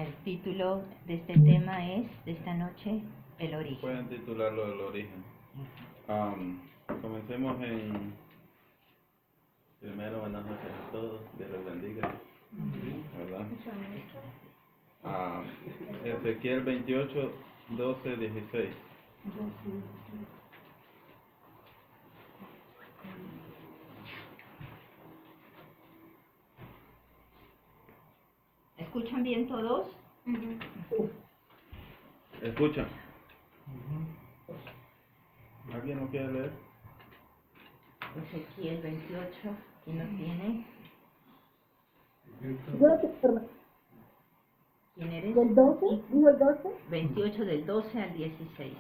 El título de este tema es, de esta noche, el origen. Pueden titularlo El origen. Comencemos en... Primero, buenas noches a todos, Dios los bendiga, ¿verdad? Ezequiel 28, 12, 16. ¿Escuchan bien todos? ¿Escuchan? ¿Alguien no quiere leer? Ezequiel 28, ¿quién lo tiene? ¿Quién eres? ¿Del 12? ¿Dijo el 12? 28 del 12 al 16.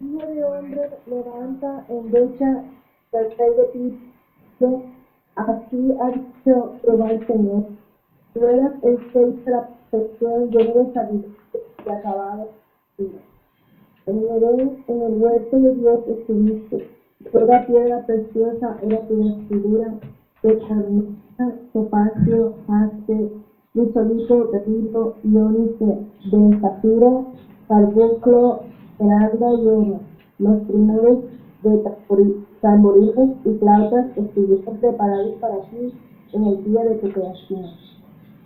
Hijo de hombre, levanta en brecha del rey de Tiro. Así ha dicho Jehová el Señor. Tú eras el rey de la perfección, lleno de sabiduría y acabado. En Edén, en el huerto de Dios estuviste. Toda piedra preciosa era tu vestidura, de carmesí, topacio, jaspe, crisolito, berilo, iónice, de zafiro, carbunclo, esmeralda y oro. Los primores de tamborines y flautas estuvieron preparados para ti en el día de tu creación.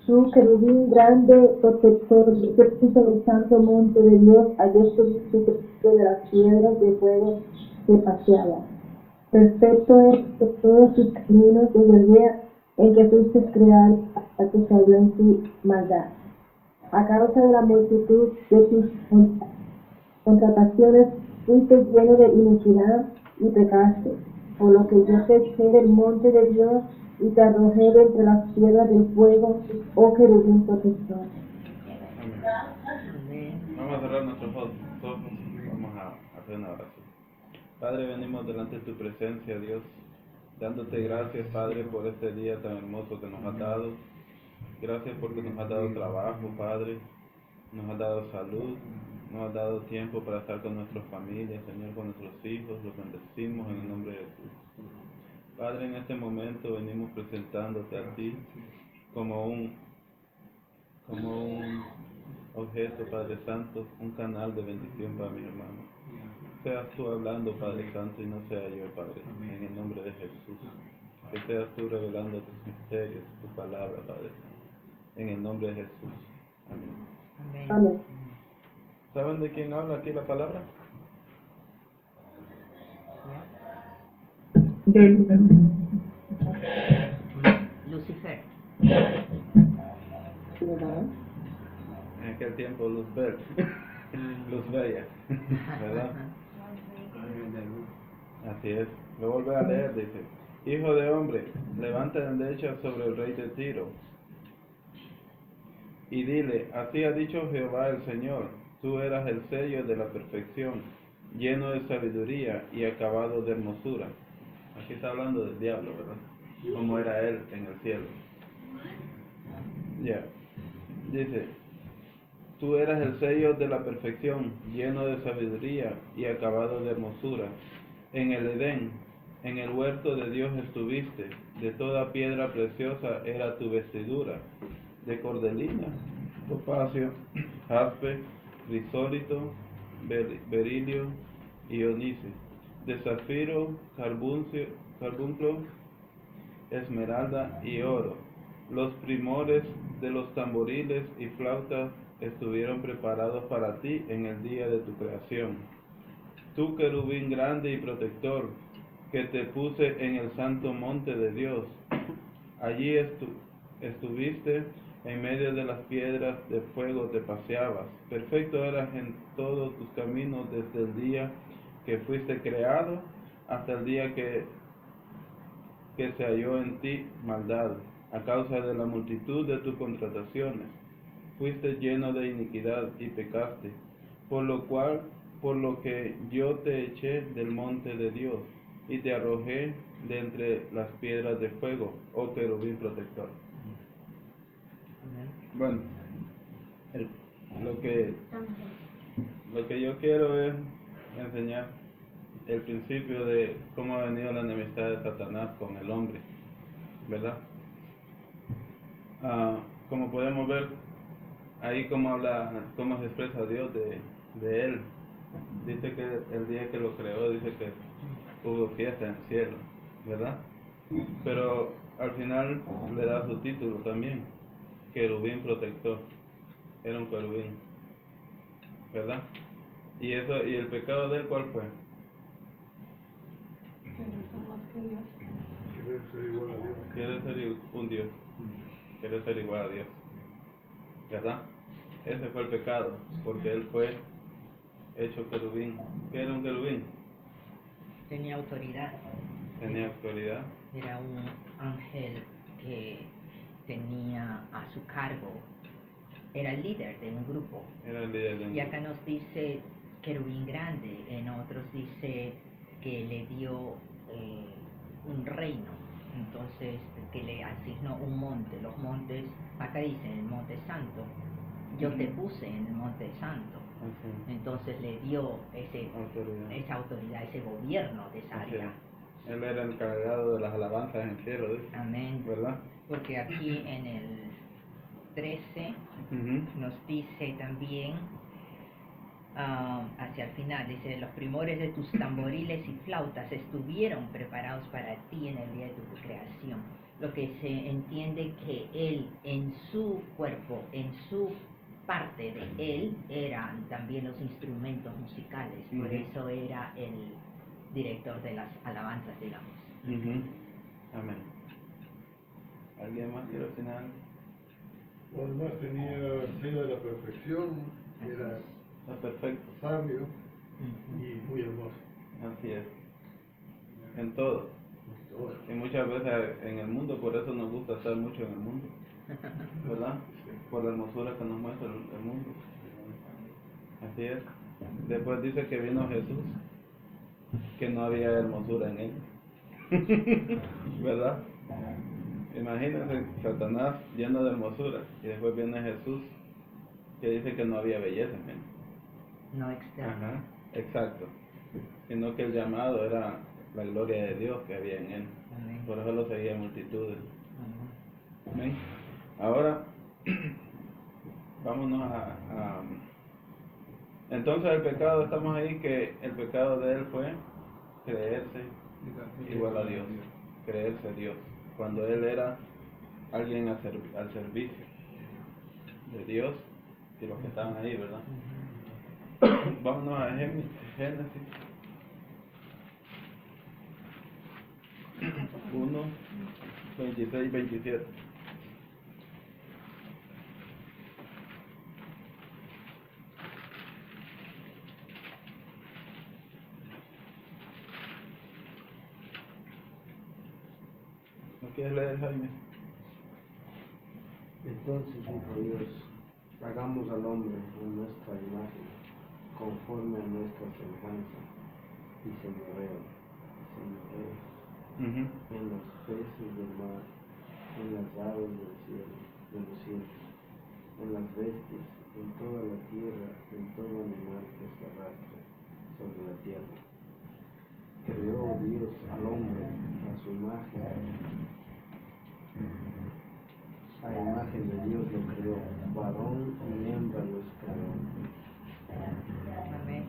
Tú, querubín grande, protector, que puso en el santo monte de Dios, allí estuviste de las piedras de fuego que paseaba. Perfecto es que todos tus caminos desde el día en que fuiste creado hasta que salió en tu maldad. A causa de la multitud de tus contrataciones, fuiste lleno de iniquidad y pecaste, por lo que yo te eché del monte de Dios y te arrojé de entre las piedras del fuego, oh querubín protector. Amén. Vamos a cerrar nuestros ojos, vamos a hacer una oración. Padre, venimos delante de tu presencia, Dios, dándote gracias, Padre, por este día tan hermoso que nos has dado. Gracias porque nos has dado trabajo, Padre, nos has dado salud, nos has dado tiempo para estar con nuestras familias, Señor, con nuestros hijos, los bendecimos en el nombre de Jesús. Padre, en este momento venimos presentándote a ti como un objeto, Padre Santo, un canal de bendición para mi hermano. Seas tú hablando, Padre Santo, y no sea yo, Padre, en el nombre de Jesús. Que seas tú revelando tus misterios, tu palabra, Padre Santo, en el nombre de Jesús. Amén. Amén. ¿Saben de quién habla aquí la palabra? Lucifer. En aquel tiempo Luzbel, Luz Bella, ¿verdad? Así es. Lo vuelve a leer, dice: Hijo de hombre, levanta endecha sobre el rey de Tiro y dile: así ha dicho Jehová el Señor, tú eras el sello de la perfección, lleno de sabiduría y acabado de hermosura. Aquí está hablando del diablo, ¿verdad? Como era él en el cielo. Ya. Dice: tú eras el sello de la perfección, lleno de sabiduría y acabado de hermosura. En el Edén, en el huerto de Dios estuviste, de toda piedra preciosa era tu vestidura, de cordelina, topacio, jaspe, crisólito, berilio y onice, de zafiro, carbunclo, esmeralda y oro. Los primores de los tamboriles y flautas estuvieron preparados para ti en el día de tu creación. Tú, querubín grande y protector, que te puse en el santo monte de Dios, allí estuviste en medio de las piedras de fuego, te paseabas. Perfecto eras en todos tus caminos desde el día que fuiste creado hasta el día que se halló en ti maldad, a causa de la multitud de tus contrataciones. Fuiste lleno de iniquidad y pecaste, por lo que yo te eché del monte de Dios y te arrojé de entre las piedras de fuego, oh querubín protector. Bueno, lo que yo quiero es enseñar el principio de cómo ha venido la enemistad de Satanás con el hombre, ¿verdad? como podemos ver, ahí como habla, cómo se expresa Dios de él. Dice que el día que lo creó, dice que hubo fiesta en el cielo, ¿verdad? Pero al final le da su título también, querubín protector. Era un querubín, ¿verdad? Y el pecado de él, ¿cuál fue? Querer ser igual a Dios. Quiere ser un Dios, quiere ser igual a Dios, ¿verdad? Ese fue el pecado, porque él fue hecho querubín. ¿Qué era un querubín? Tenía autoridad. Tenía autoridad. Era un ángel que tenía a su cargo, era el líder de un grupo. Era el líder de un Y acá nos dice querubín grande, en otros dice que le dio un reino, entonces que le asignó un monte. Los montes, acá dice el monte santo, yo te puse en el monte santo. Así. Entonces le dio esa autoridad, ese gobierno de esa Así área. es. Él era el encargado de las alabanzas en el cielo, dice. Amén. ¿Verdad? Porque aquí en el 13 Ujú. nos dice también, hacia el final, dice, los primores de tus tamboriles y flautas estuvieron preparados para ti en el día de tu creación. Lo que se entiende que él en su cuerpo, en su parte de él, eran también los instrumentos musicales, por Ujú. eso era el director de las alabanzas, digamos. Ujú. Amén. ¿Alguien más quiere opinar? Además tenía el sello de la perfección, era Está perfecto. sabio Ujú. y muy hermoso. Así es. En todo. Todo. Y muchas veces en el mundo, por eso nos gusta estar mucho en el mundo, ¿verdad? Por la hermosura que nos muestra el mundo. Así es. Después dice que vino Jesús, que no había hermosura en él. ¿Verdad? Imagínense Satanás lleno de hermosura y después viene Jesús que dice que no había belleza en él. No externo. Ajá, exacto. Sino que el llamado era la gloria de Dios que había en él. Amén. Por eso lo seguían multitudes. Amén. Amén. Ahora, vámonos a... Entonces el pecado, estamos ahí que el pecado de él fue creerse igual a Dios, creerse Dios, cuando él era alguien al servicio de Dios y los que estaban ahí, ¿verdad? Vámonos a Génesis 1, 26, 27. ¿No quieres leer, Jaime? Entonces dijo Dios, hagamos al hombre en nuestra imagen, conforme a nuestra semejanza, y señoreo Ujú. en los peces del mar, en las aves del cielo, de los cielos, en las bestias, en toda la tierra, en todo animal que se arrastra sobre la tierra. Creó Dios al hombre a su imagen. A imagen de Dios lo creó, varón y hembra los creó. Amén.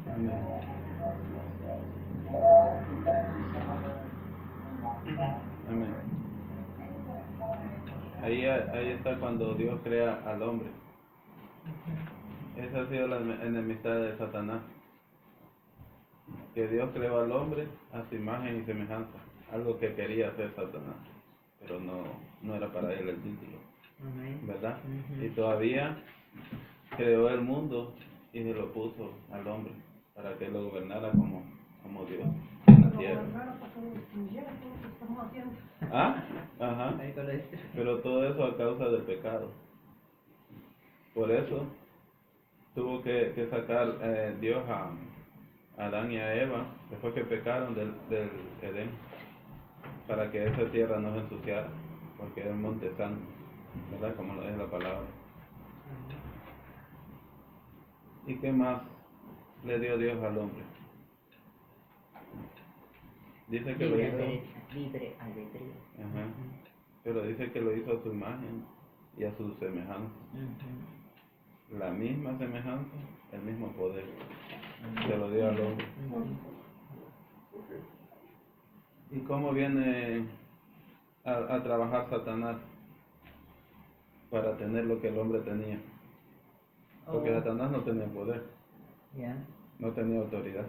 Amén. Ahí está cuando Dios crea al hombre. Esa ha sido la enemistad de Satanás. Que Dios creó al hombre a su imagen y semejanza. Algo que quería hacer Satanás. Pero no era para él el título. Amén. ¿Verdad? Ujú. Y todavía creó el mundo y se lo puso al hombre para que lo gobernara como Dios en la tierra. ¿Ah? Ajá. Ahí con esto. Pero todo eso a causa del pecado. Por eso tuvo que sacar Dios a Adán y a Eva después que pecaron del Edén, para que esa tierra no se ensuciara, porque era un monte santo, ¿verdad? Como lo dice la palabra. ¿Y qué más le dio Dios al hombre? Dice que lo hizo, Libre albedrío. ajá, pero dice que lo hizo a su imagen y a su semejanza. Ujú. La misma semejanza, el mismo poder. Se lo dio al hombre. ¿Y cómo viene a trabajar Satanás para tener lo que el hombre tenía? Porque Oh, Satanás no tenía poder, ya. no tenía autoridad.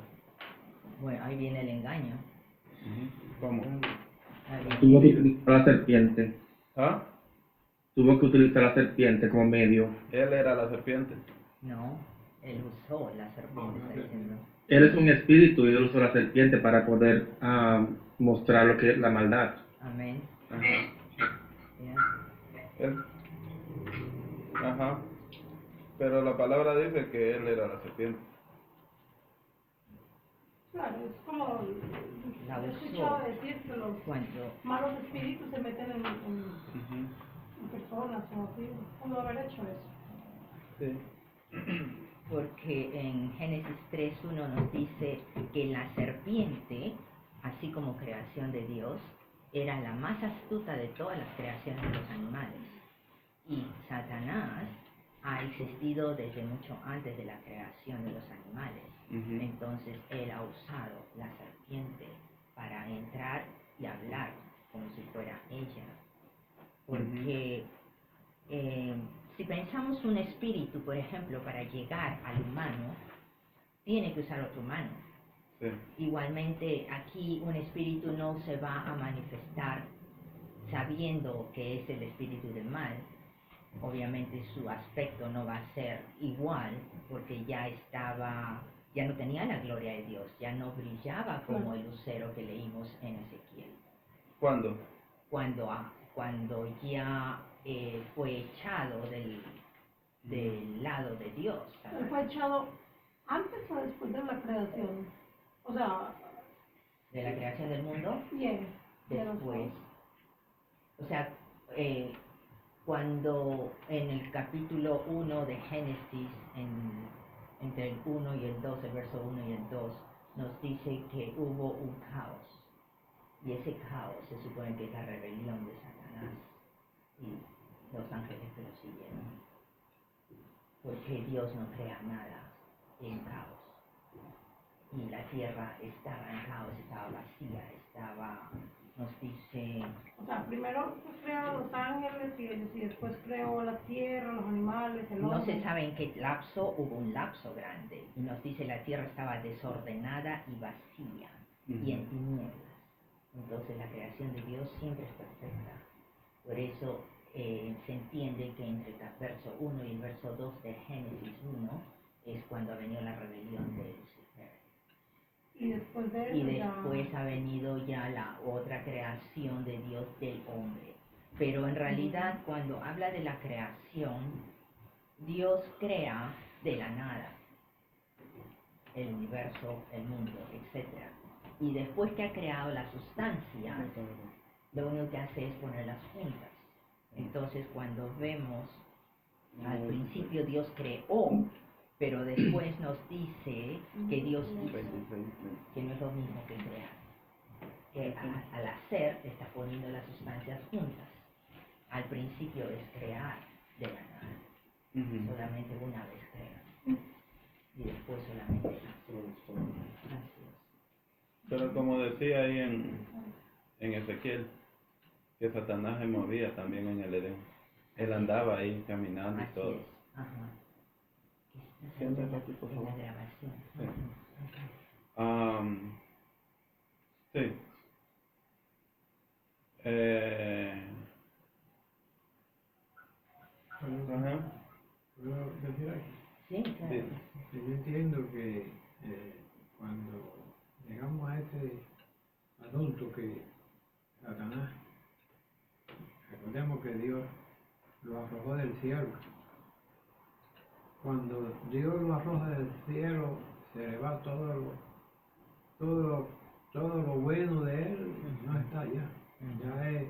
Bueno, ahí viene el engaño. ¿Cómo? Ahí Tuvo que viene. utilizar la serpiente. ¿Ah? Tuvo que utilizar la serpiente como medio. Él era la serpiente. No, él usó la serpiente, está diciendo. Él es un espíritu y él usó la serpiente para poder mostrar lo que es la maldad. Amén. Ajá. Ya. Él. Ajá. Pero la palabra dice que él era la serpiente. Claro, es como La he usó. escuchado decir que los Cuando malos espíritus se meten en Ujú. personas o así. Pudo haber hecho eso. Sí. Porque en Génesis 3:1 nos dice que la serpiente, así como creación de Dios, era la más astuta de todas las creaciones de los animales. Y Satanás ha existido desde mucho antes de la creación de los animales. Ujú. Entonces él ha usado la serpiente para entrar y hablar como si fuera ella. Porque si pensamos un espíritu, por ejemplo, para llegar al humano, tiene que usar otro humano. Sí. Igualmente, aquí un espíritu no se va a manifestar sabiendo que es el espíritu del mal. Obviamente su aspecto no va a ser igual porque ya no tenía la gloria de Dios, ya no brillaba como el lucero que leímos en Ezequiel. ¿Cuándo? Cuando ya fue echado del lado de Dios. Él fue echado antes o después de la creación. O sea, De la creación del mundo, bien. después. O sea, cuando en el capítulo 1 de Génesis, entre el 1 y el 2, el verso 1 y el 2, nos dice que hubo un caos. Y ese caos se supone que es la rebelión de Satanás y los ángeles que lo siguieron. Porque Dios no crea nada en caos. Y la tierra estaba en caos, estaba vacía, nos dice, O sea, primero creó los ángeles y después creó la tierra, los animales, el hombre. no se sabe en qué lapso, hubo un lapso grande. Y nos dice la tierra estaba desordenada y vacía y en tinieblas. Entonces la creación de Dios siempre es perfecta. Por eso se entiende que entre el verso 1 y el verso 2 de Génesis 1 es cuando ha venido la rebelión de Lucifer. Y después de eso Y después ha venido ya la otra creación de Dios del hombre. Pero en realidad cuando habla de la creación, Dios crea de la nada el universo, el mundo, etc. Y después que ha creado la sustancia, lo único que hace es ponerlas juntas. Entonces cuando vemos, al principio Dios creó, pero después nos dice que Dios hizo, que no es lo mismo que crear. Que al hacer está poniendo las sustancias juntas. Al principio es crear de la nada. Solamente una vez crea. Y después solamente hace. Así es. Pero como decía ahí en Ezequiel, que Satanás se movía también en el Edén. Él andaba ahí caminando y Así todo. es. Ajá. Siéntate aquí, por En favor. la grabación. Sí. Ajá. Sí. Ajá. ¿Puedo decir algo? Sí, claro. Sí. Yo entiendo que cuando llegamos a ese adulto que Satanás, recordemos que Dios lo arrojó del cielo. Cuando Dios lo arroja del cielo, se le va todo lo bueno de él, no está allá. Ya es,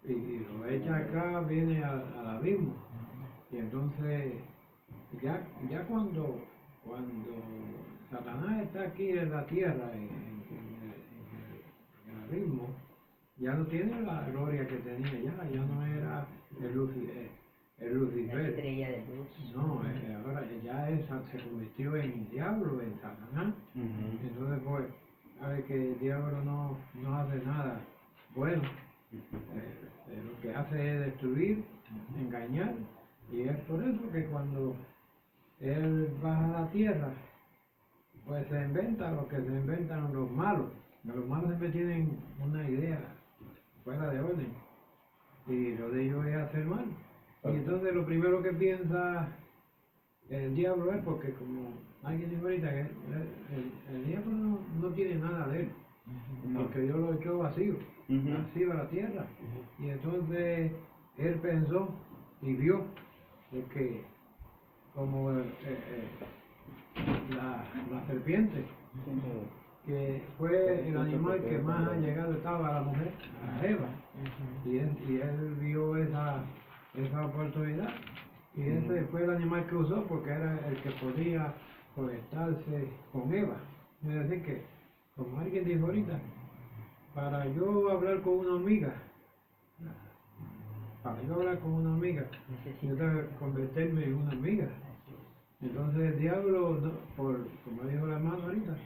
y lo echa acá, viene al abismo. Y entonces, ya cuando Satanás está aquí en la tierra, en el abismo, ya no tiene la gloria que tenía ya no era el se convirtió en diablo, en Satanás. Ujú. Entonces, pues, sabe que el diablo no hace nada bueno. Lo que hace es destruir, engañar, y es por eso que cuando él baja a la tierra, pues se inventa lo que se inventan los malos. Los malos siempre tienen una idea fuera de orden, y lo de ellos es hacer mal. Y entonces lo primero que piensa el diablo es porque, como alguien dijo ahorita, que el diablo no tiene nada de él, porque Dios lo echó vacío, vacío a la tierra. Y entonces él pensó y vio de que como la serpiente, que fue el animal que más allegado estaba a la mujer, a Eva, y él vio esa oportunidad, y ese fue el animal que usó porque era el que podía conectarse con Eva. Es decir que, como alguien dijo ahorita, para yo hablar con una amiga, yo tengo que convertirme en una amiga. Entonces el diablo, como dijo la hermana ahorita,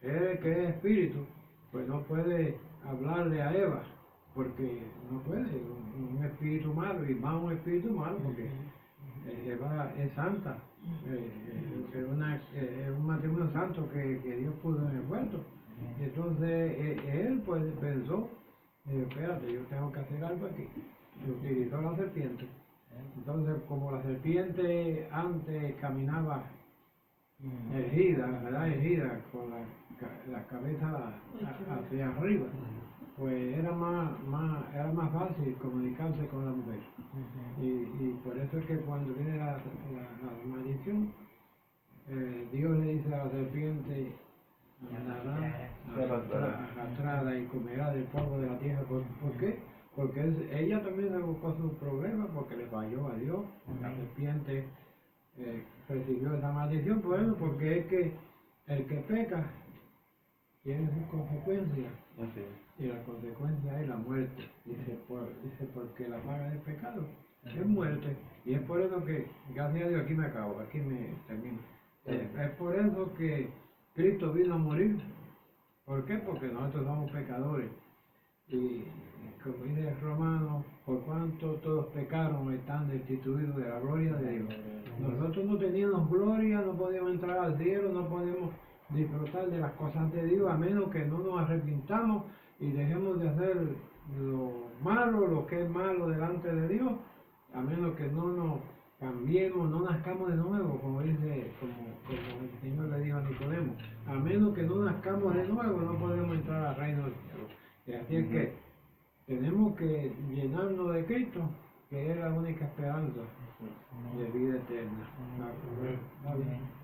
él que es espíritu, pues no puede hablarle a Eva, porque no puede, un espíritu malo, y más un espíritu malo, porque Eva es santa, es un matrimonio santo que Dios puso en el huerto. Entonces él pues pensó, espérate, yo tengo que hacer algo aquí, y utilizó la serpiente. Entonces, como la serpiente antes caminaba erguida, ¿verdad? Erguida, con la cabeza hacia arriba, pues era más fácil comunicarse con la mujer. Y por eso es que cuando viene la maldición, Dios le dice a la serpiente, andará arrastrada y comerá del polvo de la tierra. ¿Por qué? Porque ella también se buscó sus problemas porque le falló a Dios. La serpiente recibió esa maldición por eso, porque es que el que peca tiene sus consecuencias. Así es. Y la consecuencia es la muerte. Dice porque la paga del pecado es muerte. Y es por eso que, gracias a Dios, aquí me acabo, aquí me termino. Es por eso que Cristo vino a morir. ¿Por qué? Porque nosotros somos pecadores. Y como dice el Romano, por cuanto todos pecaron, están destituidos de la gloria de Dios. Nosotros no teníamos gloria, no podíamos entrar al cielo, no podemos disfrutar de las cosas de Dios, a menos que no nos arrepintamos y dejemos de hacer lo malo, lo que es malo delante de Dios, a menos que no nos cambiemos, no nazcamos de nuevo, como dice, como el Señor le dijo a Nicodemo, a menos que no nazcamos de nuevo, no podemos entrar al reino del cielo. Y así es que tenemos que llenarnos de Cristo, que es la única esperanza de vida eterna.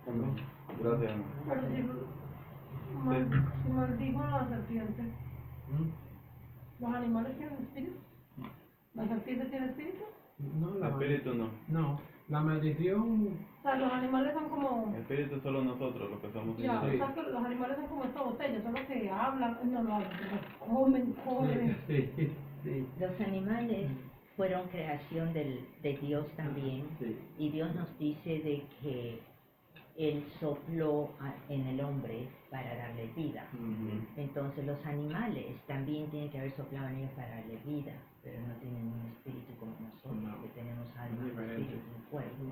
Perdón. Gracias, hermano. Pero si maldijo a la serpiente, ¿los animales tienen espíritu? ¿La serpiente tiene espíritu? No, El espíritu no. No, la maldición. O sea, los animales son como... El espíritu solo nosotros, los que somos Ya, o hijos. sea, que los animales son como esta botella, son los que hablan, no lo hablan, comen. Sí. Los animales fueron creación de Dios también, Sí. y Dios nos dice de que Él sopló en el hombre para darle vida. Entonces los animales también tienen que haber soplado en ellos para darle vida, pero no tienen un espíritu como nosotros, que tenemos alma, espíritu y cuerpo,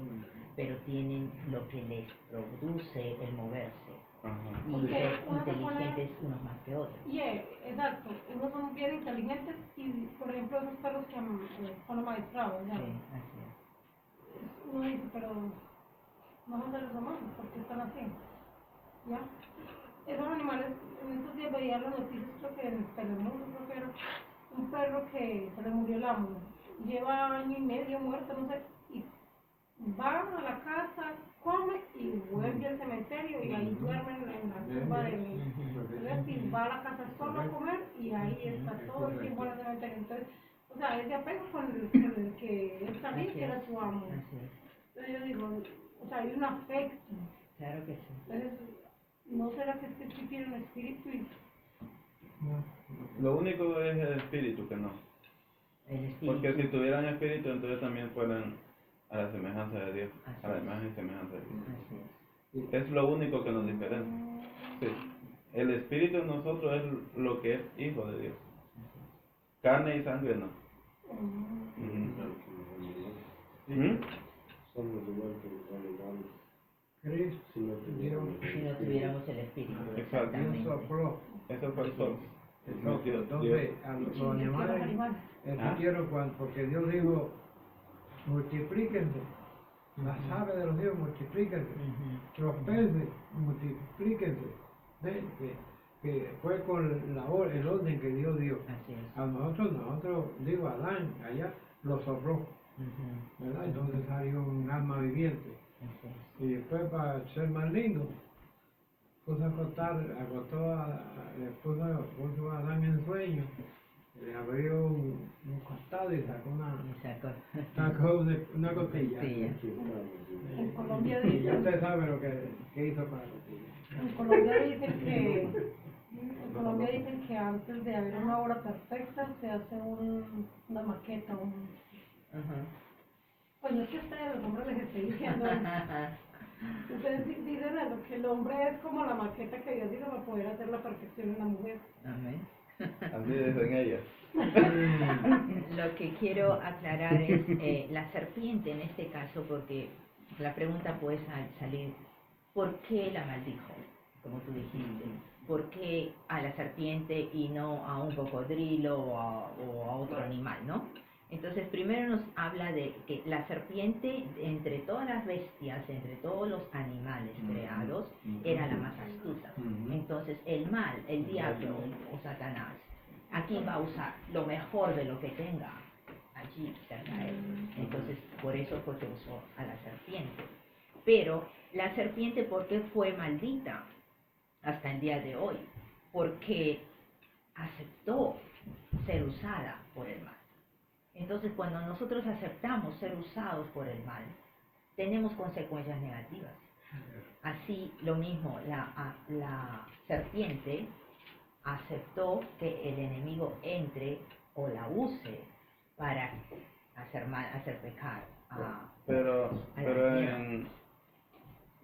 pero tienen lo que les produce el moverse. Y Porque ser uno se pone- inteligentes unos más que otros. Exacto, unos son bien inteligentes y, por ejemplo, esos perros que son maestrados, ¿ya? Sí, así es. Uno dice, pero no son seres humanos, ¿por qué están así? ¿Ya? Esos animales, en estos días veía las noticias, creo que en Telemundo, creo que era un perro que se le murió el amo, lleva año y medio muerto, no sé, y va a la casa, come y vuelve al cementerio y ahí duermen en la tumba de y va a la casa solo a comer y ahí está todo el tiempo en el cementerio. Entonces, o sea, es de apego con el que él sabía que era su amo. Así es. Entonces yo digo, o sea, hay un afecto. Claro que sí. Entonces, ¿no será que sí tiene un espíritu? Lo único es el espíritu que no. El espíritu. Porque si tuvieran espíritu, entonces también fueran a la semejanza de Dios, Así a la es. imagen y semejanza de Dios. Así es. Es lo único que nos diferencia. Sí. El espíritu en nosotros es lo que es hijo de Dios. Carne y sangre no. ¿Mm? Somos igual que los animales. Cristo, Si no tuviéramos Si no tuviéramos el espíritu, Exacto. Dios exactamente. sopló. Eso fue el sol. el Dios- soplo. Entonces, a los animales, entendieron porque Dios dijo, multiplíquense. Las aves de los cielos, multiplíquense. Ujú. Los peces, multiplíquense. ¿Ven? Que fue con el orden que Dios dio. Así es. A nosotros, digo, Adán, allá lo sopló, Ujú. ¿verdad? Entonces salió un alma viviente. Así es. Y después, para ser más lindo, puso a puso a Adán en sueño, le abrió un costado y sacó una costilla. Sí. En Colombia Y ya dicen, usted sabe lo que hizo con la costilla. en Colombia dicen que antes de haber una obra perfecta se hace una maqueta, Ajá. pues no es que ustedes los hombres les esté diciendo eso. Ustedes dicen eso, que el hombre es como la maqueta que Dios hizo para poder hacer la perfección en la mujer. Amén. Así dicen ellas. Lo que quiero aclarar es la serpiente en este caso, porque la pregunta puede salir, ¿por qué la maldijo? Como tú dijiste, ¿por qué a la serpiente y no a un cocodrilo o a otro animal, no? Entonces, primero nos habla de que la serpiente, entre todas las bestias, entre todos los animales creados, era la más astuta. Entonces, el mal, el diablo o Satanás, aquí va a usar lo mejor de lo que tenga allí cerca de él. Entonces, por eso fue que usó a la serpiente. Pero, la serpiente, ¿por qué fue maldita hasta el día de hoy? Porque aceptó ser usada por el mal. Entonces, cuando nosotros aceptamos ser usados por el mal, tenemos consecuencias negativas. Así, lo mismo, la serpiente aceptó que el enemigo entre o la use para hacer mal, hacer pecar. Pero a la tierra.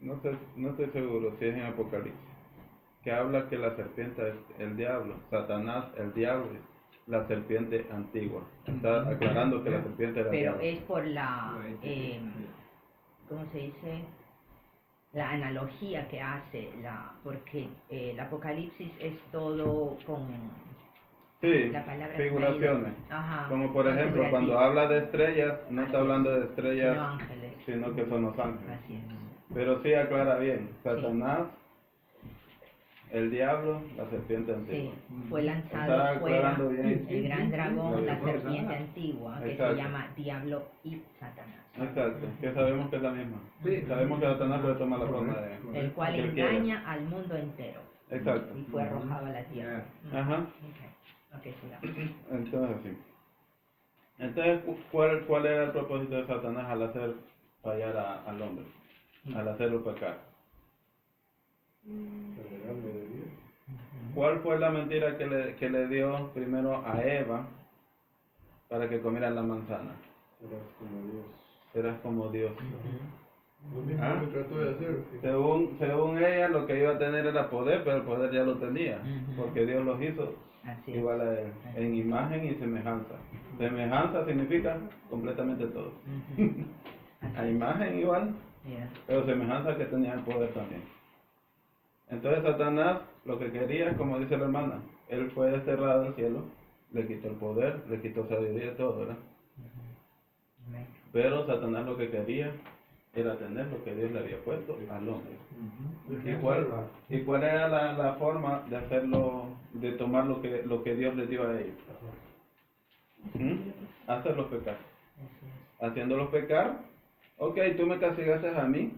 no estoy seguro si es en Apocalipsis, que habla que la serpiente es el diablo, Satanás el diablo, la serpiente antigua. Está aclarando que la serpiente era el Pero diablo. es por la, ¿cómo se dice? La analogía que hace, porque el Apocalipsis es todo con Sí, la palabra figuraciones. Ajá, Como por ejemplo, figurativo. cuando habla de estrellas, no está hablando de Sino estrellas, ángeles. sino que son los ángeles. Así es. Pero sí aclara bien, Satanás, el diablo, la serpiente Sí, antigua. fue Está lanzado fuera aclarando bien. el gran dragón, la Exacto. serpiente antigua, que Exacto. se llama Diablo y Satanás, Exacto, que sabemos que es la misma. Sí. Sabemos que Satanás puede tomar la forma de... el cual que él quiera. engaña al mundo entero Exacto. y fue arrojado a la tierra. Ajá. Ok, sigamos. Entonces sí. Entonces, ¿cuál era el propósito de Satanás al hacer fallar al hombre? Al hacerlo pecar. Alejarme de Dios. ¿Cuál fue la mentira que le dio primero a Eva para que comiera la manzana? Serás como Dios. Serás como Dios. Lo mismo Ah. que trató de hacer. sí. Según ella, lo que iba a tener era poder, pero el poder ya lo tenía, Ujú. porque Dios los hizo Así es. igual a él, en imagen y semejanza. Semejanza significa completamente todo. Ujú. A imagen igual, Yeah. pero semejanza que tenía el poder también. Entonces Satanás lo que quería, como dice la hermana, él fue desterrado del cielo, le quitó el poder, le quitó sabiduría y todo, ¿verdad? Amén. Pero Satanás lo que quería era tener lo que Dios le había puesto al hombre. ¿Y cuál era la forma de hacerlo, de tomar lo que Dios le dio a ellos? Hacerlos pecar. Así es. Haciéndolos pecar, ok, tú me castigaste a mí.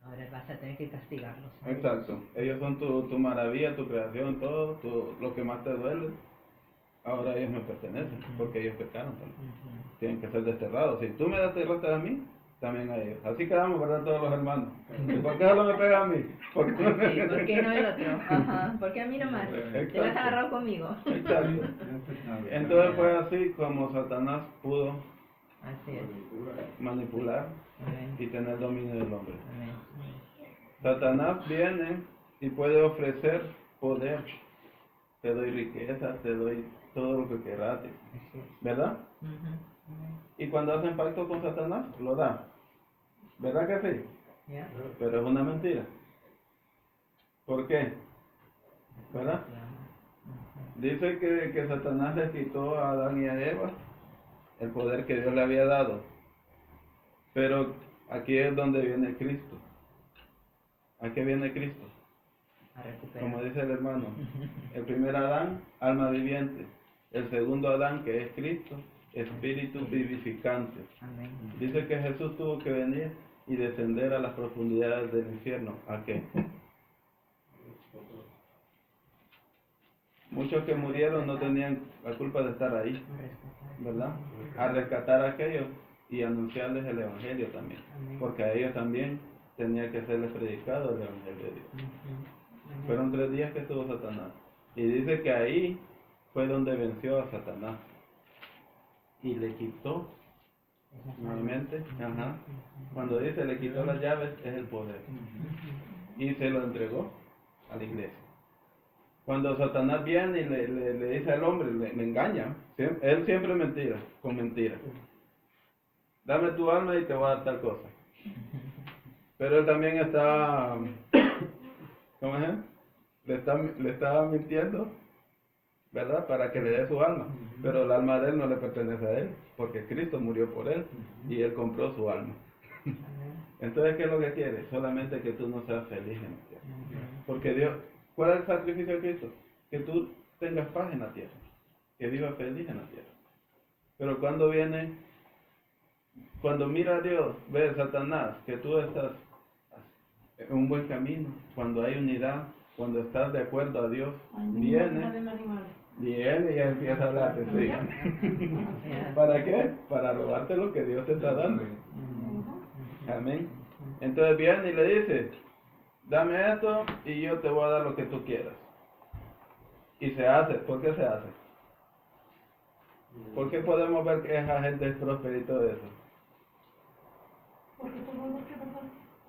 Ahora vas a tener que castigarlos. Exacto. Ellos son tu maravilla, tu creación, todo, lo que más te duele. Ahora ellos me pertenecen, porque ellos pecaron también. Ujú. Tienen que ser desterrados. Si tú me desterraste a mí, también a ellos. Así quedamos, ¿verdad? Todos los hermanos. ¿Y por qué solo me pega a mí? ¿Por qué no me- Sí, ¿por qué no el otro? Ajá, ¿por qué a mí nomás? Te lo has Exacto. agarrado conmigo. Exacto. Entonces fue así como Satanás pudo Así es. manipular Amén. y tener dominio del hombre. Amén. Satanás viene y puede ofrecer poder. Te doy riqueza, te doy todo lo que querrás, Así es. ¿verdad? Y cuando hacen pacto con Satanás, lo da. ¿Verdad que sí? ¿Ya? Pero es una mentira. ¿Por qué? ¿Verdad? Dice que Satanás le quitó a Adán y a Eva el poder que Dios le había dado. Pero aquí es donde viene Cristo. ¿A qué viene Cristo? A recuperar. Como dice el hermano, el primer Adán, alma viviente. El segundo Adán, que es Cristo, espíritu vivificante. Amén. Dice que Jesús tuvo que venir y descender a las profundidades del infierno. ¿A qué? Muchos que murieron no tenían la culpa de estar ahí, ¿verdad? A rescatar a aquellos y anunciarles el Evangelio también. Amén. Porque a ellos también tenía que serles predicado el Evangelio de Dios. Amén. Fueron 3 días que estuvo Satanás. Y dice que ahí fue donde venció a Satanás. Y le quitó nuevamente. Ajá. Cuando dice le quitó las llaves, es el poder. Y se lo entregó a la iglesia. Cuando Satanás viene y le dice al hombre, le engaña, él siempre mentira, con mentira. Dame tu alma y te voy a dar tal cosa. Pero él también está, ¿cómo es? Le está mintiendo, ¿verdad? Para que le dé su alma. Pero el alma de él no le pertenece a él, porque Cristo murió por él y él compró su alma. Entonces, ¿qué es lo que quiere? Solamente que tú no seas feliz en la tierra. Porque Dios, ¿cuál es el sacrificio de Cristo? Que tú tengas paz en la tierra, que vivas feliz en la tierra. Pero cuando mira a Dios, ve a Satanás, que tú estás en un buen camino, cuando hay unidad, cuando estás de acuerdo a Dios, viene y empieza a hablarte, sí. ¿Para qué? Para robarte lo que Dios te está dando. Amén. Entonces viene y le dice, dame esto y yo te voy a dar lo que tú quieras. Y se hace. ¿Por qué se hace? ¿Por qué podemos ver que esa gente es próspera y todo eso? Porque todo el mundo quiere pasar.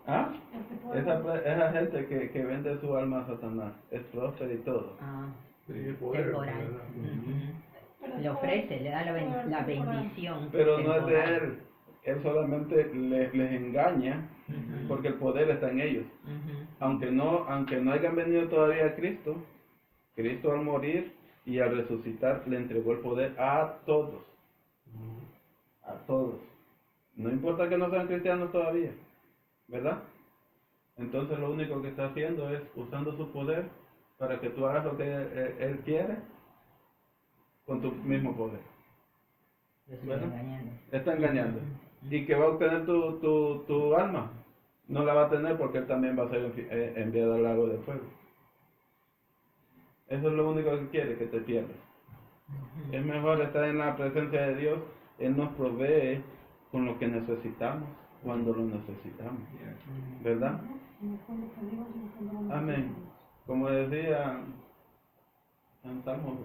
¿Ah? Porque todo Esa gente que vende su alma a Satanás es próspera y todo. Ah, Sí, el poder, temporal. ¿verdad? Ujú. Le ofrece, le da la bendición. Pero no es de temporal. él. Él solamente les engaña porque el poder está en ellos. Ujú. Aunque no hayan venido todavía a Cristo, Cristo al morir y al resucitar le entregó el poder a todos. A todos. No importa que no sean cristianos todavía, ¿verdad? Entonces lo único que está haciendo es usando su poder para que tú hagas lo que él quiere con tu mismo poder. Lo estoy ¿Verdad? engañando. Está engañando. ¿Y que va a obtener tu alma? No la va a tener porque él también va a ser enviado al lago de fuego. Eso es lo único que quiere, que te pierdas. Es mejor estar en la presencia de Dios. Él nos provee con lo que necesitamos cuando lo necesitamos. ¿Verdad? Amén. Como decía en Salmo,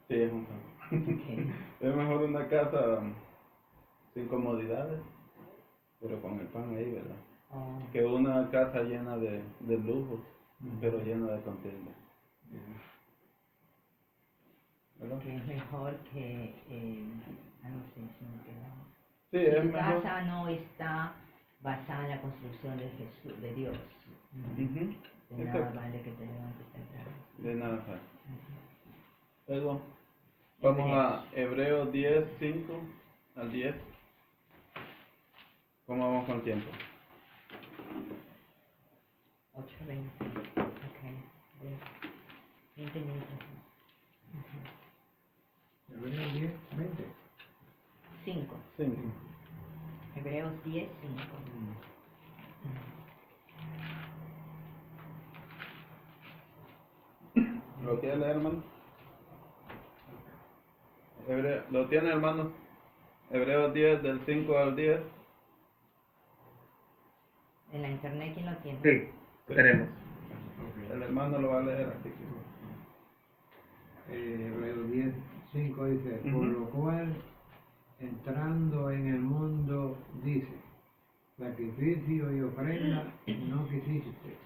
sí, es un Salmo. Es mejor una casa sin comodidades, pero con el pan ahí, ¿verdad? Oh, Que una casa llena de lujos, pero llena de contienda. ¿Verdad? que es mejor que, no sé si me queda. Sí, Si es tu mejor. casa no está basada en la construcción de Jesús, de Dios, Ujú. de nada Exacto. vale que te levantes temprano. De nada sale. Luego, vamos a Hebreos 10, 5 al 10. ¿Cómo vamos con el tiempo? 8:20. Ok. 20 minutos. Hebreos 10, 20. 5. 5. Hebreos 10, 5. ¿Lo tiene, hermano? ¿Lo tiene, hermano? Hebreos 10, del 5 al 10. En la internet, ¿quién lo tiene? Sí, lo tenemos. El hermano lo va a leer aquí. Hebreos 10, 5 dice, por Ujú. lo cual, entrando en el mundo, dice, sacrificio y ofrenda no quisiste,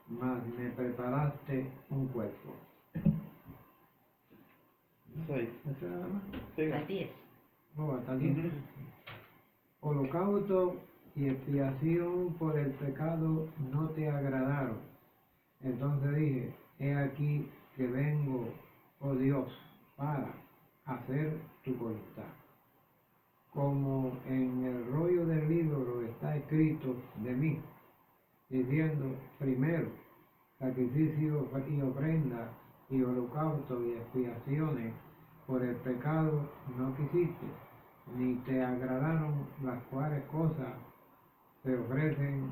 mas me preparaste un cuerpo. 6. ¿Eso nada más? Siga. Así es. Oh, hasta 10. Ujú. Holocausto y expiación por el pecado no te agradaron. Entonces dije, he aquí que vengo, oh Dios, para hacer tu voluntad. Como en el rollo del libro está escrito de mí, diciendo, primero, sacrificio y ofrenda y holocausto y expiaciones por el pecado no quisiste, ni te agradaron las cuales cosas se ofrecen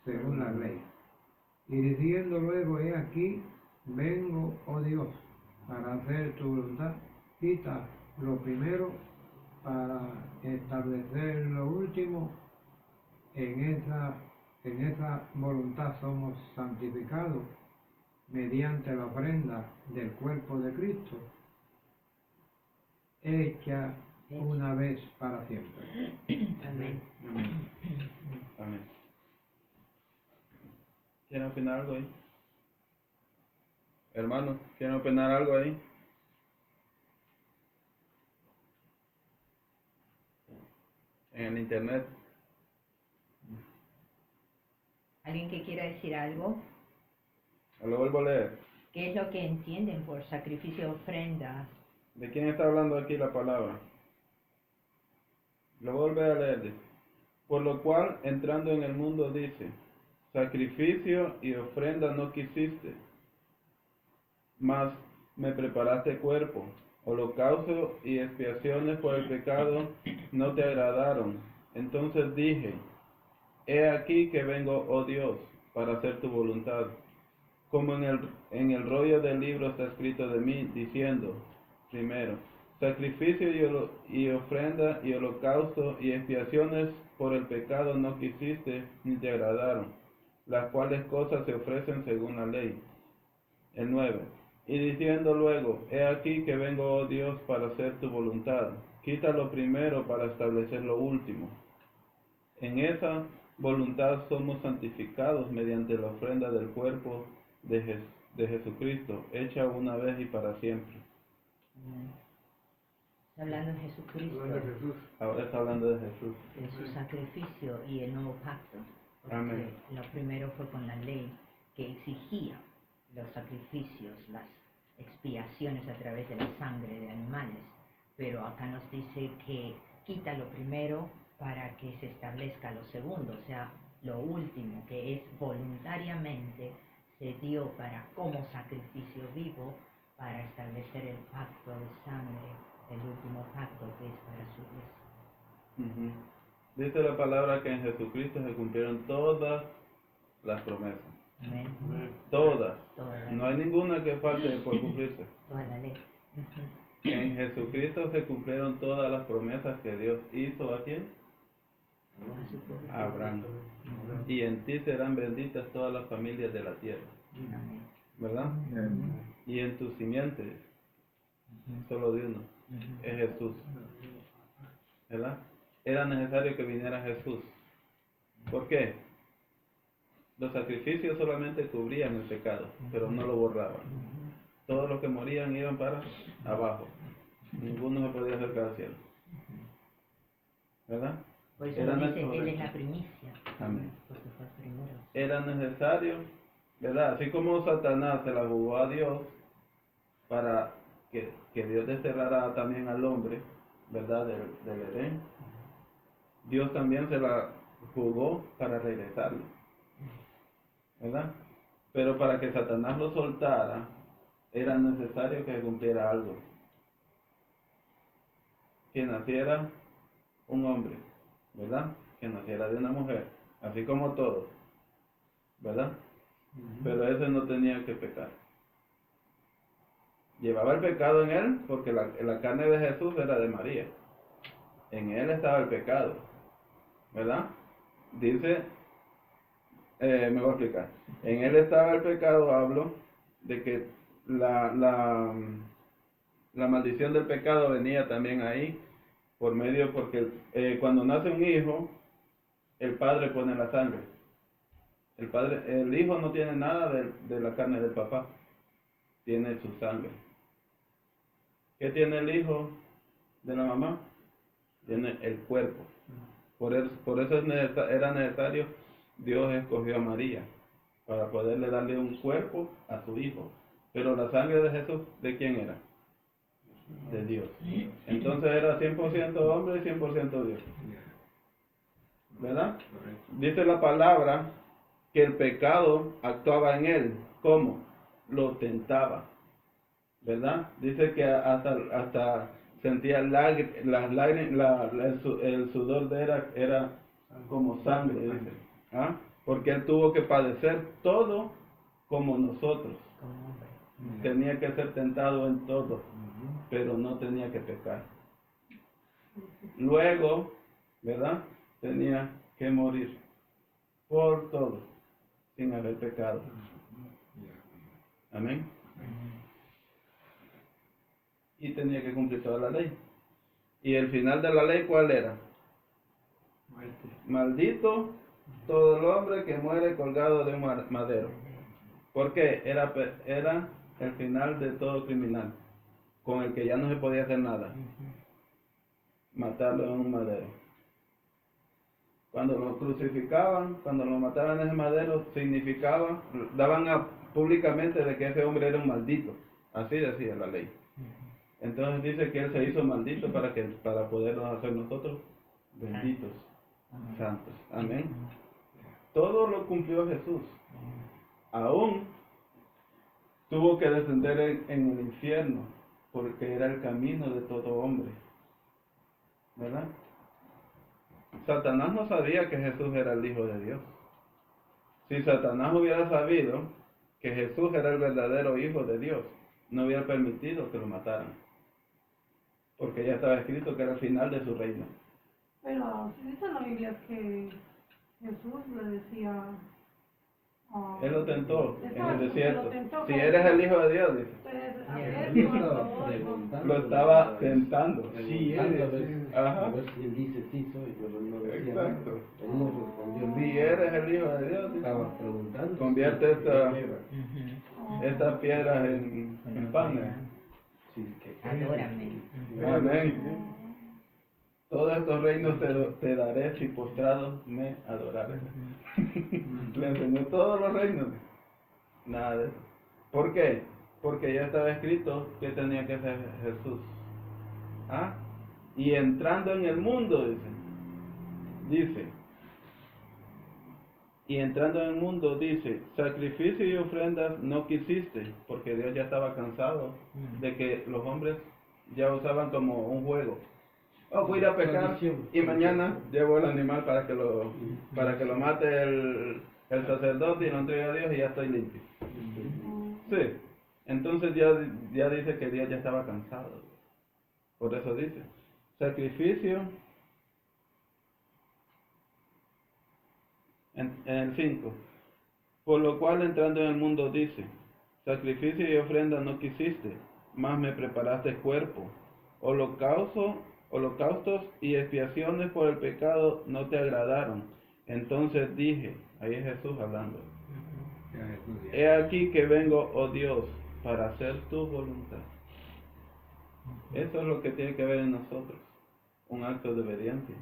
según la ley. Y diciendo luego, he aquí, vengo, oh Dios, para hacer tu voluntad, quita lo primero para establecer lo último. En esa voluntad somos santificados mediante la ofrenda del cuerpo de Cristo, hecha una vez para siempre. Amén. Amén. Amén. ¿Quieren opinar algo ahí? Hermanos, ¿quieren opinar algo ahí? En el internet. ¿Alguien que quiera decir algo? Lo vuelvo a leer. ¿Qué es lo que entienden por sacrificio, ofrenda? ¿De quién está hablando aquí la palabra? Lo vuelve a leer. Dice, por lo cual, entrando en el mundo, dice, sacrificio y ofrenda no quisiste, mas me preparaste cuerpo. Holocausto y expiaciones por el pecado no te agradaron. Entonces dije, he aquí que vengo, oh Dios, para hacer tu voluntad. Como en el rollo del libro está escrito de mí, diciendo, primero, sacrificio y ofrenda y holocausto y expiaciones por el pecado no quisiste ni te agradaron, las cuales cosas se ofrecen según la ley. El 9. Y diciendo luego, he aquí que vengo, oh Dios, para hacer tu voluntad. Quita lo primero para establecer lo último. En esa voluntad somos santificados mediante la ofrenda del cuerpo de Jesucristo, hecha una vez y para siempre. Amén. Está hablando de Jesucristo, Hablando de Jesús. Ahora está hablando de Jesús. de su sacrificio y el nuevo pacto. Porque Amén. lo primero fue con la ley que exigía los sacrificios, las expiaciones a través de la sangre de animales. Pero acá nos dice que quita lo primero para que se establezca lo segundo, o sea, lo último, que es voluntariamente se dio para como sacrificio vivo para establecer el pacto de sangre, el último pacto que es para su iglesia. Ujú. Dice la palabra que en Jesucristo se cumplieron todas las promesas. Amén. Todas. Toda la No hay ninguna que falte por cumplirse. toda la ley. Ujú. En Jesucristo se cumplieron todas las promesas que Dios hizo a quién? A su pueblo. A Abraham. Y en ti serán benditas todas las familias de la tierra. Amén. ¿Verdad? Y en tu simiente, solo de uno, es Jesús. ¿Verdad? Era necesario que viniera Jesús. ¿Por qué? Los sacrificios solamente cubrían el pecado, pero no lo borraban. Todos los que morían iban para abajo. Ninguno se podía acercar al cielo. ¿Verdad? Por eso Era lo dice, nuestro Él es reino. la primicia. Amén. Porque fue el primero. Era necesario, ¿verdad? Así como Satanás se la jugó a Dios para que Dios desterrara también al hombre, ¿verdad? Del Edén. Dios también se la jugó para regresarlo, ¿verdad? Pero para que Satanás lo soltara, era necesario que cumpliera algo. Que naciera un hombre, ¿verdad? Que naciera de una mujer, así como todos, ¿verdad? Pero ese no tenía que pecar. Llevaba el pecado en él porque la carne de Jesús era de María. En él estaba el pecado, ¿verdad? Dice, me voy a explicar. En él estaba el pecado, hablo de que la maldición del pecado venía también ahí, por medio, porque cuando nace un hijo, el Padre pone la sangre. El Hijo no tiene nada de la carne del papá, tiene su sangre. ¿Qué tiene el Hijo de la mamá? Tiene el cuerpo. Por eso era necesario, Dios escogió a María, para poderle darle un cuerpo a su Hijo. Pero la sangre de Jesús, ¿de quién era? De Dios. Entonces era 100% hombre y 100% Dios. ¿Verdad? Dice la palabra que el pecado actuaba en él. ¿Cómo? Lo tentaba. ¿Verdad? Dice que hasta sentía el sudor de él era como sangre, dice. ¿Ah? Porque él tuvo que padecer todo como nosotros. Tenía que ser tentado en todo, pero no tenía que pecar. Luego, ¿verdad? Tenía que morir por todo, sin haber pecado. Amén. Y tenía que cumplir toda la ley. Y el final de la ley, ¿cuál era? Maldito todo el hombre que muere colgado de un madero. ¿Por qué? Era el final de todo criminal, con el que ya no se podía hacer nada. Matarlo en un madero. Cuando lo crucificaban, cuando lo mataban en ese madero, significaba, públicamente de que ese hombre era un maldito. Así decía la ley. Entonces dice que él se hizo maldito para podernos hacer nosotros benditos, santos. Amén. Todo lo cumplió Jesús. Aún tuvo que descender en el infierno, porque era el camino de todo hombre. ¿Verdad? Satanás no sabía que Jesús era el Hijo de Dios. Si Satanás hubiera sabido que Jesús era el verdadero Hijo de Dios, no hubiera permitido que lo mataran, porque ya estaba escrito que era el final de su reino. Pero si dice en la Biblia que Jesús le decía... Él lo tentó en el desierto. Lo tentó, Si eres el Hijo de Dios, dice. Pues, Lo estaba tentando. Sí, Ajá. a ver si él dice sí soy, pero no decía nada. Exacto. Él no respondió Si nada. eres el Hijo de Dios, dice, Estaba preguntando. convierte Sí, estas piedras en panes. sí, que Adórame. Amén. Todos estos reinos te daré si postrado me adorares. Le enseñó todos los reinos. Nada de eso. ¿Por qué? Porque ya estaba escrito que tenía que ser Jesús. ¿Ah? Y entrando en el mundo, dice. Y entrando en el mundo, dice, sacrificio y ofrendas no quisiste, porque Dios ya estaba cansado de que los hombres ya usaban como un juego. Oh, voy a ir a pecar y mañana llevo el animal para que lo mate el sacerdote y lo entregue a Dios y ya estoy limpio. Sí. Entonces ya dice que Dios ya estaba cansado. Por eso dice, sacrificio. En el 5. Por lo cual entrando en el mundo dice, sacrificio y ofrenda no quisiste, mas me preparaste cuerpo. Holocaustos y expiaciones por el pecado no te agradaron. Entonces dije, ahí es Jesús hablando, he aquí que vengo, oh Dios, para hacer tu voluntad. Eso es lo que tiene que ver en nosotros, un acto de obediencia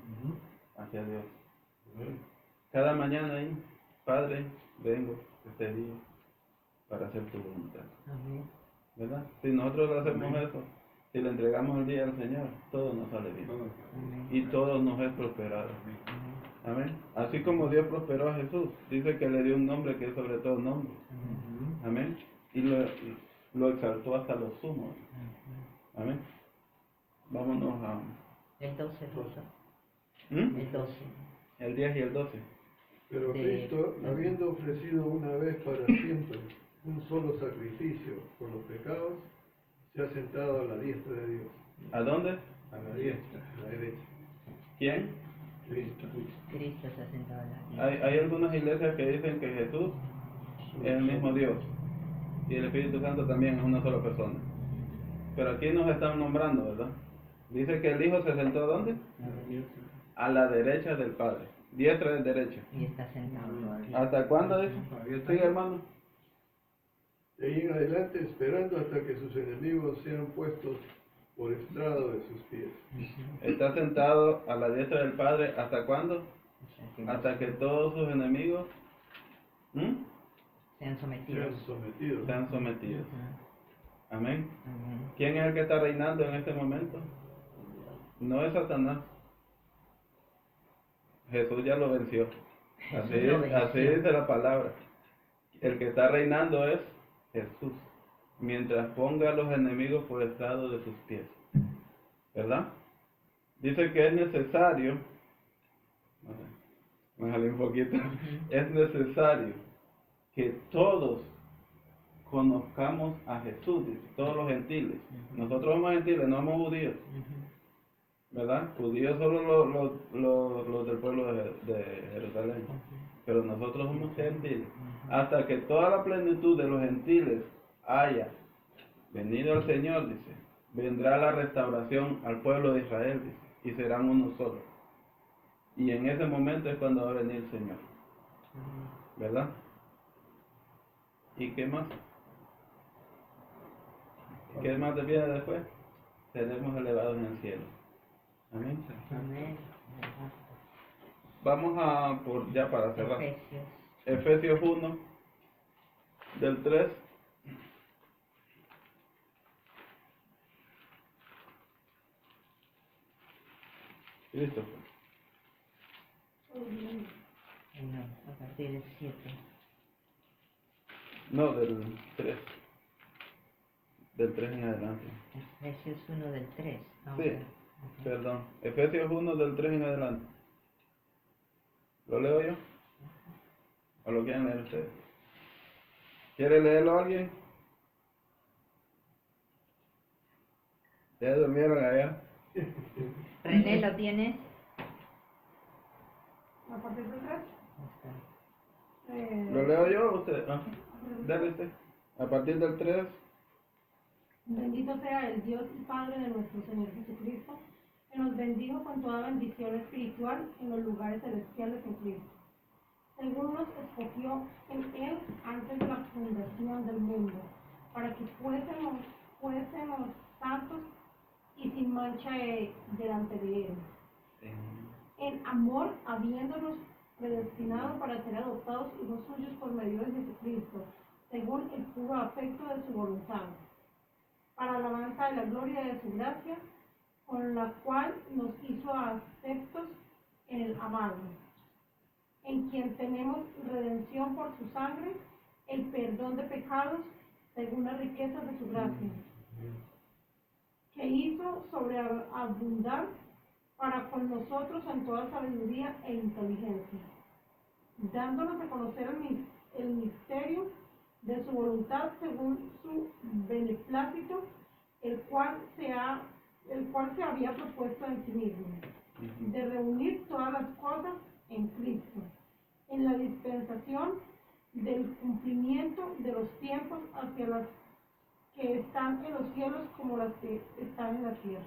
hacia Dios. Cada mañana ahí, Padre, vengo este día para hacer tu voluntad. ¿Verdad? Si nosotros hacemos eso, si le entregamos el día al Señor, todo nos sale bien. Y todo nos es prosperado. Amén. Así como Dios prosperó a Jesús, dice que le dio un nombre que es sobre todo nombre. Amén. Y lo exaltó hasta lo sumo. Amén. Vámonos a... El 12, Rosa. ¿Mm? El 12. El 10 y el 12. Pero Cristo, habiendo ofrecido una vez para siempre un solo sacrificio por los pecados, se ha sentado a la diestra de Dios. ¿A dónde? A la diestra, a la derecha. ¿Quién? Cristo. Cristo se ha sentado en la Hay algunas iglesias que dicen que Jesús es el mismo Dios y el Espíritu Santo también es una sola persona. Pero aquí nos están nombrando, ¿verdad? Dice que el Hijo se sentó ¿a dónde? A la derecha del Padre. diestra y derecha. Y está sentado todavía. ¿Hasta cuándo dice? Todavía está Sí, ahí. hermano. De ahí en adelante esperando hasta que sus enemigos sean puestos por estrado de sus pies. Está sentado a la diestra del Padre. ¿Hasta cuándo? Hasta que todos sus enemigos Sean sometidos. Sean sometidos. sean sometidos. Ujú, Amén. ujú. ¿Quién es el que está reinando en este momento? No es Satanás. Jesús ya lo venció. Jesús Así, lo venció. así dice la palabra. El que está reinando es Jesús. Mientras ponga a los enemigos por estrado de sus pies. ¿Verdad? Dice que es necesario. Me jalé un poquito. Es necesario que todos conozcamos a Jesús, dice, todos los gentiles. Nosotros somos gentiles, no somos judíos. ¿Verdad? Judíos solo los del pueblo de Jerusalén. Pero nosotros somos gentiles. Hasta que toda la plenitud de los gentiles haya venido al Señor, dice, vendrá la restauración al pueblo de Israel, dice, y serán uno solo. Y en ese momento es cuando va a venir el Señor. ¿Verdad? ¿Y qué más? ¿Qué más viene después? Seremos elevados en el cielo. Amén. Amén. Vamos a, por ya para cerrar, Efesios. Efesios 1, del 3. Listo. No, a partir del 7. No, del 3. Del 3 en adelante. Efesios 1 del 3. Sí, perdón. Efesios 1 del 3 en adelante. ¿Lo leo yo? ¿O lo quieren leer ustedes? ¿Quiere leerlo alguien? ¿Ya durmieron allá? René, ¿lo tienes? A partir del 3. ¿Lo leo yo o usted? Ah, dale usted. A partir del 3. Bendito sea el Dios y Padre de nuestro Señor Jesucristo, que nos bendijo con toda bendición espiritual en los lugares celestiales en Cristo, según nos escogió en Él antes de la fundación del mundo, para que fuésemos santos y sin mancha delante de Él. En amor, habiéndonos predestinado para ser adoptados hijos suyos por medio de Jesucristo, según el puro afecto de su voluntad, para alabanza de la gloria de su gracia, con la cual nos hizo aceptos en el amado, en quien tenemos redención por su sangre, el perdón de pecados, según las riquezas de su gracia, que hizo sobreabundar para con nosotros en toda sabiduría e inteligencia, dándonos a conocer el misterio de su voluntad según su beneplácito, el cual se había propuesto en sí mismo, de reunir todas las cosas en Cristo, en la dispensación del cumplimiento de los tiempos hacia las que están en los cielos como las que están en la tierra.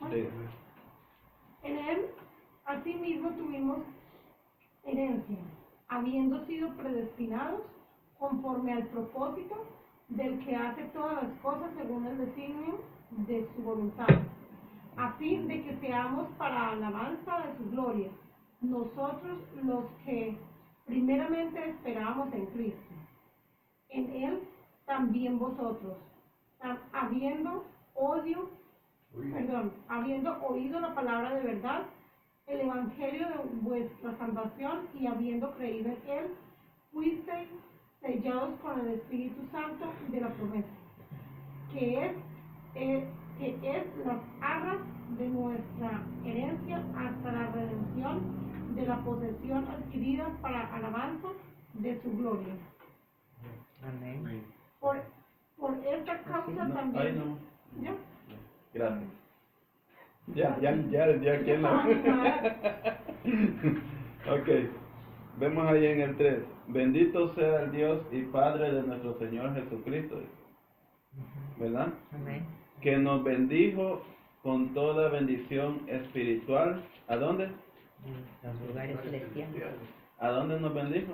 Sí. En él, asimismo, tuvimos herencia, habiendo sido predestinados conforme al propósito del que hace todas las cosas según el designio de su voluntad, a fin de que seamos para alabanza de su gloria, nosotros los que primeramente esperamos en Cristo. En él también vosotros, habiendo oído la palabra de verdad, el evangelio de vuestra salvación, y habiendo creído en él, fuisteis sellados con el Espíritu Santo de la promesa, que es las arras de nuestra herencia hasta la redención de la posesión adquirida para alabanza de su gloria. Amén. Por esta causa No, también. ahí no. ¿Ya? Gracias. Ya, ¿quién no? Ok, vemos ahí en el 3. Bendito sea el Dios y Padre de nuestro Señor Jesucristo, ¿verdad? Amén. Que nos bendijo con toda bendición espiritual. ¿A dónde? Los lugares celestiales, ¿A dónde nos bendijo?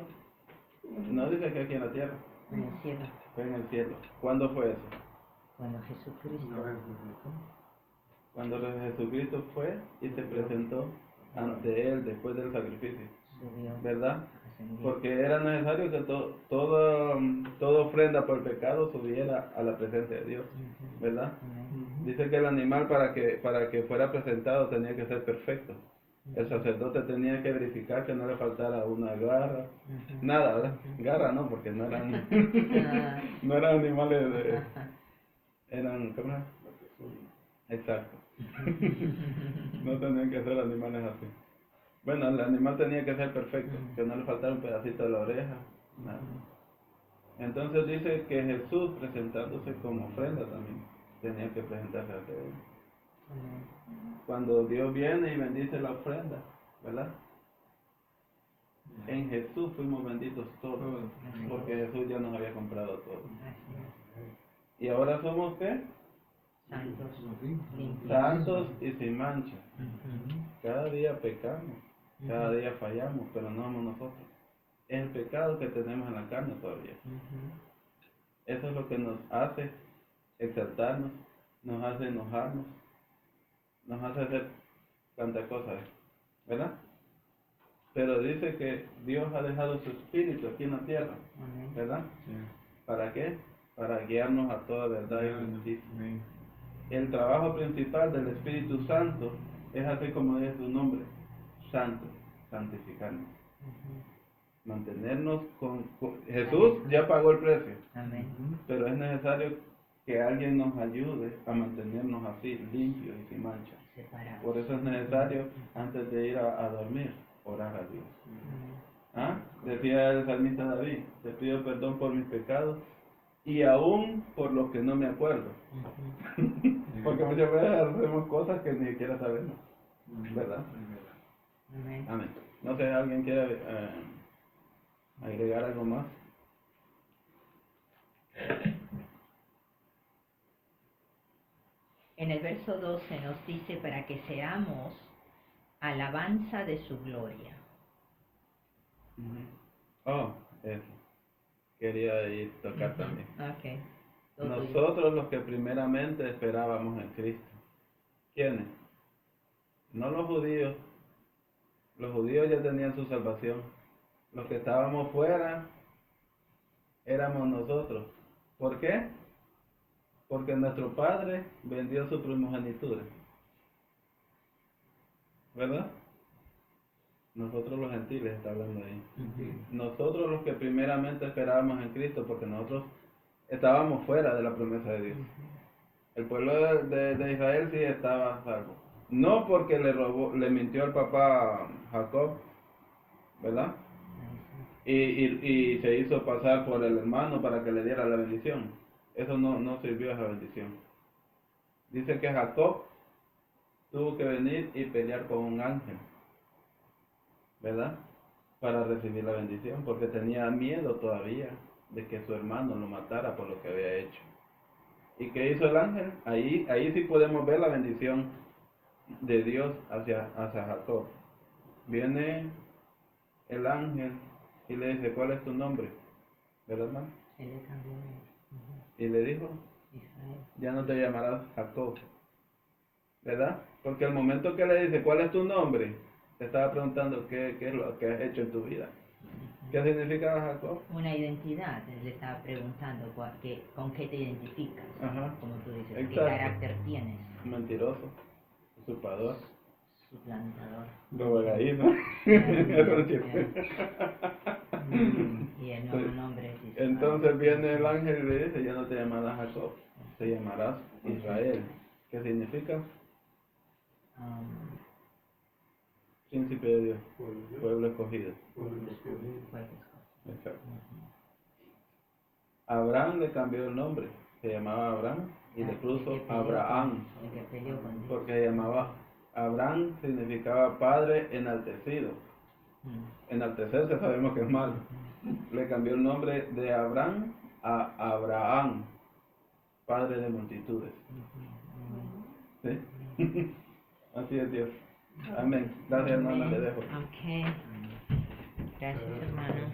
No dice que aquí en la tierra, en el cielo, fue en el cielo. ¿Cuándo fue eso? cuando Jesucristo Cuando Jesucristo fue y se presentó ante él después del sacrificio, subió, ¿verdad? ascendió. Porque era necesario que toda ofrenda por pecado subiera a la presencia de Dios, Ujú. ¿verdad? Amén. Dice que el animal para que fuera presentado tenía que ser perfecto. El sacerdote tenía que verificar que no le faltara una garra, Ujú. nada, ¿verdad? Garra no, porque no eran, Ah. no eran animales eran, ¿cómo es? Exacto. No tenían que ser animales así. Bueno, el animal tenía que ser perfecto, que no le faltara un pedacito de la oreja, nada. Entonces dice que Jesús, presentándose como ofrenda también, tenía que presentarse ante él. Amén. Cuando Dios viene y bendice la ofrenda, ¿verdad? En Jesús fuimos benditos todos, porque Jesús ya nos había comprado todo. Así es. Y ahora somos ¿qué? Santos, limpios. Santos y sin mancha. Ujú. Cada día pecamos, cada día fallamos, pero no somos nosotros. Es el pecado que tenemos en la carne todavía. Ujú. Eso es lo que nos hace exaltarnos, nos hace enojarnos, nos hace hacer tantas cosas, ¿verdad? Pero dice que Dios ha dejado su espíritu aquí en la tierra, Amén. ¿verdad? ¿Para qué? Para guiarnos a toda verdad y justicia. El trabajo principal del Espíritu Santo es así como dice su nombre, santo, santificarnos. Ujú. Mantenernos Jesús ya pagó el precio, Amén. pero es necesario que alguien nos ayude a mantenernos así, limpios y sin mancha. Separados. Por eso es necesario, antes de ir a dormir, orar a Dios. Amén. ¿Ah? Decía el salmista David, te pido perdón por mis pecados y aún por los que no me acuerdo. Ujú. Porque muchas veces hacemos cosas que ni siquiera sabemos, ¿verdad? Amén. Amén. No sé, ¿alguien quiere agregar algo más? En el verso 12 nos dice para que seamos alabanza de su gloria. Oh, eso. Quería ir tocar también. Ok. Todo tuyo. Nosotros los que primeramente esperábamos en Cristo. ¿Quiénes? No los judíos. Los judíos ya tenían su salvación. Los que estábamos fuera éramos nosotros. ¿Por qué? Porque nuestro Padre vendió su primogenitura. ¿Verdad? Nosotros los gentiles, está hablando ahí. Nosotros los que primeramente esperábamos en Cristo, porque nosotros estábamos fuera de la promesa de Dios. El pueblo de Israel sí estaba salvo. No porque le mintió al papá Jacob, ¿verdad? Y se hizo pasar por el hermano para que le diera la bendición. Eso no sirvió esa bendición. Dice que Jacob tuvo que venir y pelear con un ángel, ¿verdad? Para recibir la bendición, porque tenía miedo todavía de que su hermano lo matara por lo que había hecho. ¿Y qué hizo el ángel? Ahí sí podemos ver la bendición de Dios hacia Jacob. Viene el ángel y le dice, ¿cuál es tu nombre? ¿Verdad, hermano? Él le cambió Y le dijo, Israel. ya no te llamarás Jacob, ¿verdad? Porque al momento que le dice, ¿cuál es tu nombre? Te estaba preguntando qué es lo que has hecho en tu vida. ¿Qué significa Jacob? Una identidad, él le estaba preguntando con qué te identificas, Ajá. como tú dices, Exacto. qué carácter tienes, Mentiroso, usurpador, suplantador. gallina. Eso no sirve. Y el nuevo nombre es Israel. Entonces viene el ángel y le dice, ya no te llamarás Jacob, te llamarás Israel. ¿Qué significa? Príncipe de Dios, pueblo escogido. Exacto. Abraham le cambió el nombre, se llamaba Abraham y le puso Abraham, El que peleó con Dios. porque se llamaba Abraham, significaba padre enaltecido. Enaltecerse sabemos que es malo. Le cambió el nombre de Abraham a Abraham, padre de multitudes. ¿Sí? Así es Dios. Amén. Gracias, hermana, le dejo. Ok. Gracias, hermano.